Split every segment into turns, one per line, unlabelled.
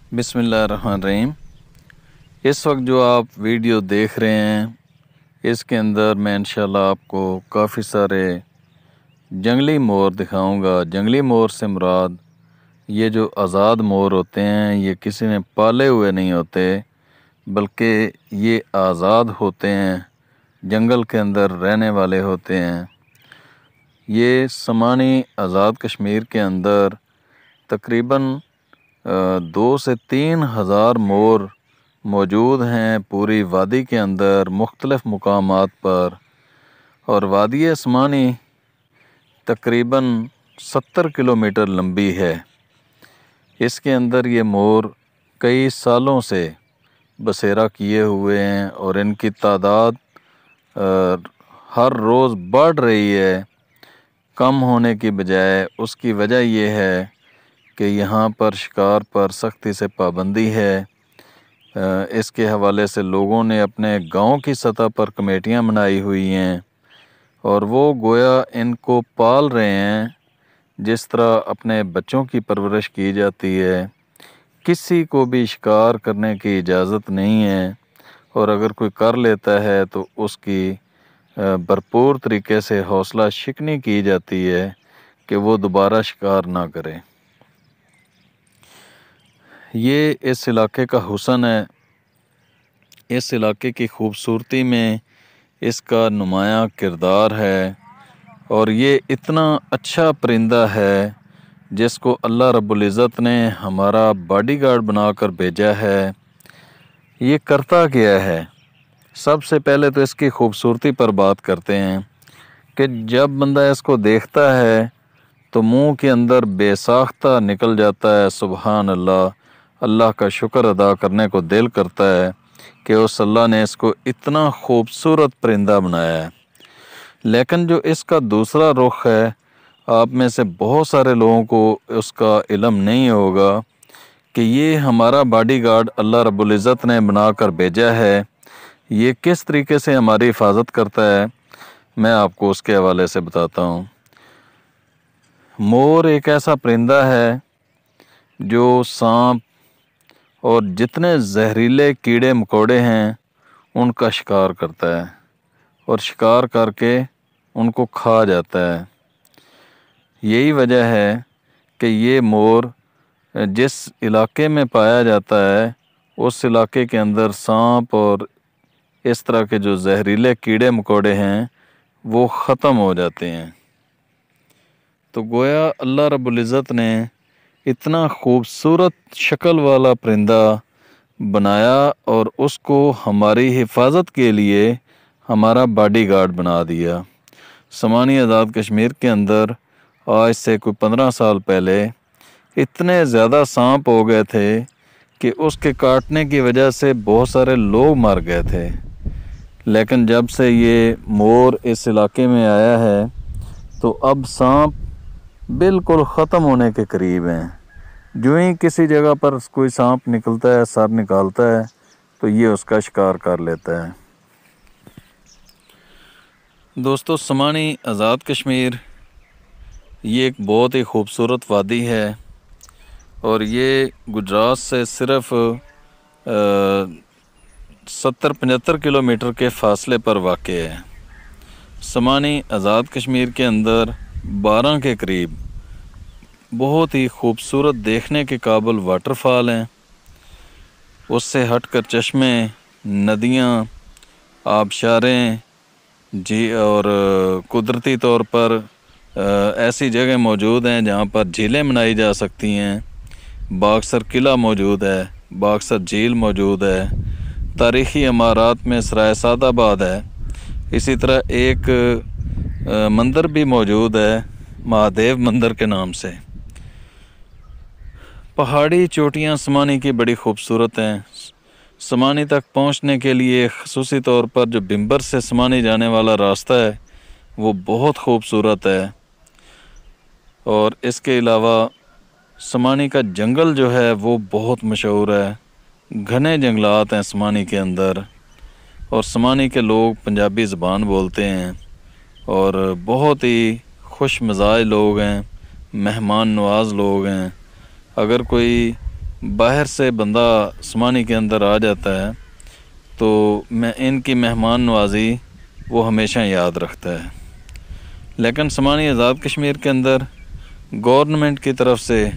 बिस्मिल्लाहिर्रहमानिर्रहीम। इस वक्त जो आप वीडियो देख रहे हैं इसके अंदर मैं इंशाल्लाह आपको काफ़ी सारे जंगली मोर दिखाऊंगा। जंगली मोर से मुराद ये जो आज़ाद मोर होते हैं, ये किसी ने पाले हुए नहीं होते, बल्कि ये आज़ाद होते हैं, जंगल के अंदर रहने वाले होते हैं। ये समानी आज़ाद कश्मीर के अंदर तकरीबन 2 से 3 हज़ार मोर मौजूद हैं पूरी वादी के अंदर मुख्तलिफ़ मुकामात पर। और वादी समानी तकरीबन 70 किलोमीटर लंबी है। इसके अंदर ये मोर कई सालों से बसेरा किए हुए हैं और इनकी तादाद हर रोज़ बढ़ रही है, कम होने की बजाय। उसकी वजह ये है कि यहाँ पर शिकार पर सख्ती से पाबंदी है। इसके हवाले से लोगों ने अपने गांव की सतह पर कमेटियाँ बनाई हुई हैं और वो गोया इनको पाल रहे हैं जिस तरह अपने बच्चों की परवरिश की जाती है। किसी को भी शिकार करने की इजाज़त नहीं है और अगर कोई कर लेता है तो उसकी भरपूर तरीके से हौसला शिकनी की जाती है कि वो दोबारा शिकार ना करे। ये इस इलाके का हुस्न है, इस इलाके की खूबसूरती में इसका नुमायाँ किरदार है। और ये इतना अच्छा परिंदा है जिसको अल्लाह रब्बुल इज़्ज़त ने हमारा बॉडीगार्ड बनाकर भेजा है। ये करता क्या है? सबसे पहले तो इसकी खूबसूरती पर बात करते हैं कि जब बंदा इसको देखता है तो मुंह के अंदर बेसाख्ता निकल जाता है। सुबहान अल्लाह, अल्लाह का शुक्र अदा करने को दिल करता है कि उस अल्लाह ने इसको इतना खूबसूरत परिंदा बनाया है। लेकिन जो इसका दूसरा रुख है, आप में से बहुत सारे लोगों को उसका इल्म नहीं होगा कि ये हमारा बॉडीगार्ड अल्लाह रब्बुल इज़्ज़त ने बनाकर भेजा है। ये किस तरीके से हमारी हिफाजत करता है, मैं आपको उसके हवाले से बताता हूँ। मोर एक ऐसा परिंदा है जो सांप और जितने जहरीले कीड़े मकोड़े हैं उनका शिकार करता है और शिकार करके उनको खा जाता है। यही वजह है कि ये मोर जिस इलाके में पाया जाता है उस इलाके के अंदर सांप और इस तरह के जो जहरीले कीड़े मकोड़े हैं वो ख़त्म हो जाते हैं। तो गोया अल्लाह रब्बुल इज़्ज़त ने इतना खूबसूरत शक्ल वाला परिंदा बनाया और उसको हमारी हिफाजत के लिए हमारा बॉडीगार्ड बना दिया। समानी आज़ाद कश्मीर के अंदर आज से कोई 15 साल पहले इतने ज़्यादा सांप हो गए थे कि उसके काटने की वजह से बहुत सारे लोग मर गए थे। लेकिन जब से ये मोर इस इलाके में आया है तो अब सांप बिल्कुल ख़त्म होने के करीब हैं। जो ही किसी जगह पर कोई सांप निकलता है, सर निकालता है, तो ये उसका शिकार कर लेता है। दोस्तों, समानी आज़ाद कश्मीर ये एक बहुत ही खूबसूरत वादी है और ये गुजरात से सिर्फ़ 70-75 किलोमीटर के फ़ासले पर वाक़ है। समानी आज़ाद कश्मीर के अंदर 12 के करीब बहुत ही खूबसूरत देखने के काबिल वाटरफॉल हैं। उससे हटकर चश्मे, नदियाँ, आबशारें जी और कुदरती तौर पर ऐसी जगह मौजूद हैं जहाँ पर झीलें मनाई जा सकती हैं। बागसर किला मौजूद है, बागसर झील मौजूद है, तारीख़ी इमारत में सराय सादाबाद है। इसी तरह एक मंदिर भी मौजूद है महादेव मंदिर के नाम से। पहाड़ी चोटियाँ समानी की बड़ी खूबसूरत हैं। समानी तक पहुँचने के लिए ख़ुसूसी तौर पर जो बिम्बर से समानी जाने वाला रास्ता है वो बहुत खूबसूरत है। और इसके अलावा समानी का जंगल जो है वो बहुत मशहूर है। घने जंगलात हैं समानी के अंदर और समानी के लोग पंजाबी ज़बान बोलते हैं और बहुत ही खुश मिजाज लोग हैं, मेहमान नवाज लोग हैं। अगर कोई बाहर से बंदा समानी के अंदर आ जाता है तो मैं इनकी मेहमान नवाजी वो हमेशा याद रखता है। लेकिन समानी आज़ाद कश्मीर के अंदर गवर्नमेंट की तरफ से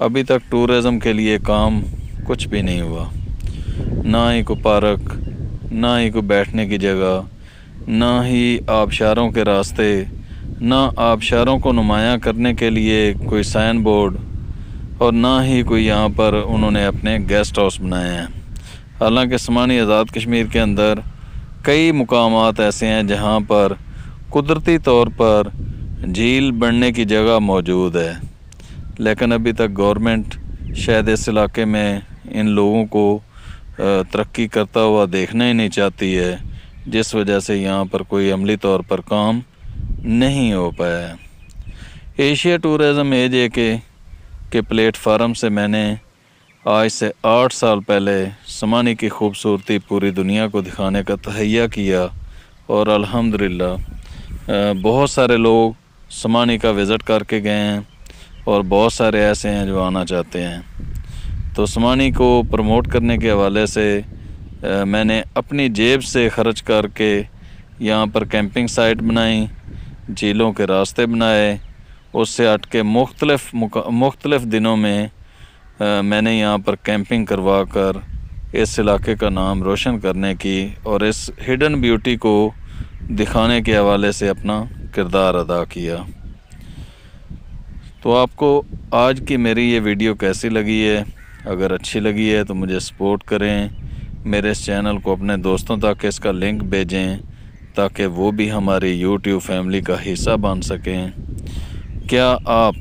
अभी तक टूरिज़म के लिए काम कुछ भी नहीं हुआ, ना ही कोई पार्क, ना ही कोई बैठने की जगह, ना ही आबशारों के रास्ते, ना आबशारों को नुमायाँ करने के लिए कोई साइन बोर्ड, और ना ही कोई यहाँ पर उन्होंने अपने गेस्ट हाउस बनाए हैं। हालांकि समानी आज़ाद कश्मीर के अंदर कई मुकामात ऐसे हैं जहाँ पर कुदरती तौर पर झील बनने की जगह मौजूद है, लेकिन अभी तक गवर्नमेंट शायद इस इलाके में इन लोगों को तरक्की करता हुआ देखना ही नहीं चाहती है, जिस वजह से यहाँ पर कोई अमली तौर पर काम नहीं हो पाया है। एशिया टूरिज़म एजे के प्लेटफार्म से मैंने आज से 8 साल पहले समानी की खूबसूरती पूरी दुनिया को दिखाने का तहैया किया, और अल्हम्दुलिल्लाह बहुत सारे लोग समानी का विज़िट करके गए हैं और बहुत सारे ऐसे हैं जो आना चाहते हैं। तो समानी को प्रमोट करने के हवाले से मैंने अपनी जेब से ख़र्च करके यहाँ पर कैंपिंग साइट बनाई, झीलों के रास्ते बनाए, उससे हट के मुख्तलिफ़ दिनों में मैंने यहाँ पर कैंपिंग करवा कर इस इलाके का नाम रोशन करने की और इस हिडन ब्यूटी को दिखाने के हवाले से अपना किरदार अदा किया। तो आपको आज की मेरी ये वीडियो कैसी लगी है? अगर अच्छी लगी है तो मुझे सपोर्ट करें, मेरे इस चैनल को अपने दोस्तों तक इसका लिंक भेजें ताकि वो भी हमारी YouTube फैमिली का हिस्सा बन सकें। क्या आप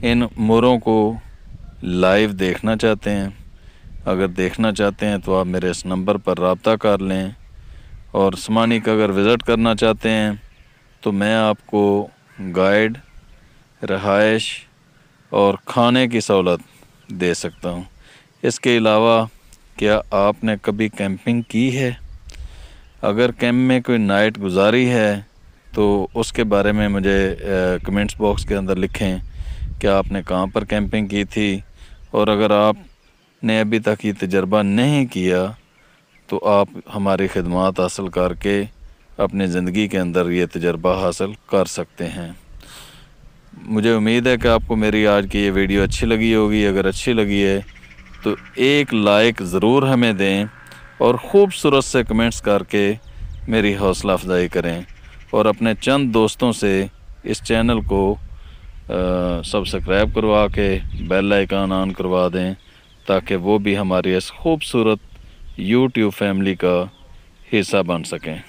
इन मोरों को लाइव देखना चाहते हैं? अगर देखना चाहते हैं तो आप मेरे इस नंबर पर रब्ता कर लें, और समानी का अगर विज़िट करना चाहते हैं तो मैं आपको गाइड, रहाइश और खाने की सहूलत दे सकता हूं। इसके अलावा क्या आपने कभी कैंपिंग की है? अगर कैंप में कोई नाइट गुजारी है तो उसके बारे में मुझे कमेंट्स बॉक्स के अंदर लिखें कि आपने कहाँ पर कैंपिंग की थी, और अगर आपने अभी तक ये तजर्बा नहीं किया तो आप हमारी खिदमत हासिल करके अपनी ज़िंदगी के अंदर ये तजर्बा हासिल कर सकते हैं। मुझे उम्मीद है कि आपको मेरी आज की ये वीडियो अच्छी लगी होगी। अगर अच्छी लगी है तो एक लाइक ज़रूर हमें दें और ख़ूबसूरत से कमेंट्स करके मेरी हौसला अफजाई करें, और अपने चंद दोस्तों से इस चैनल को सब्सक्राइब करवा के बेल आइकन ऑन करवा दें ताकि वो भी हमारी इस खूबसूरत YouTube फैमिली का हिस्सा बन सकें।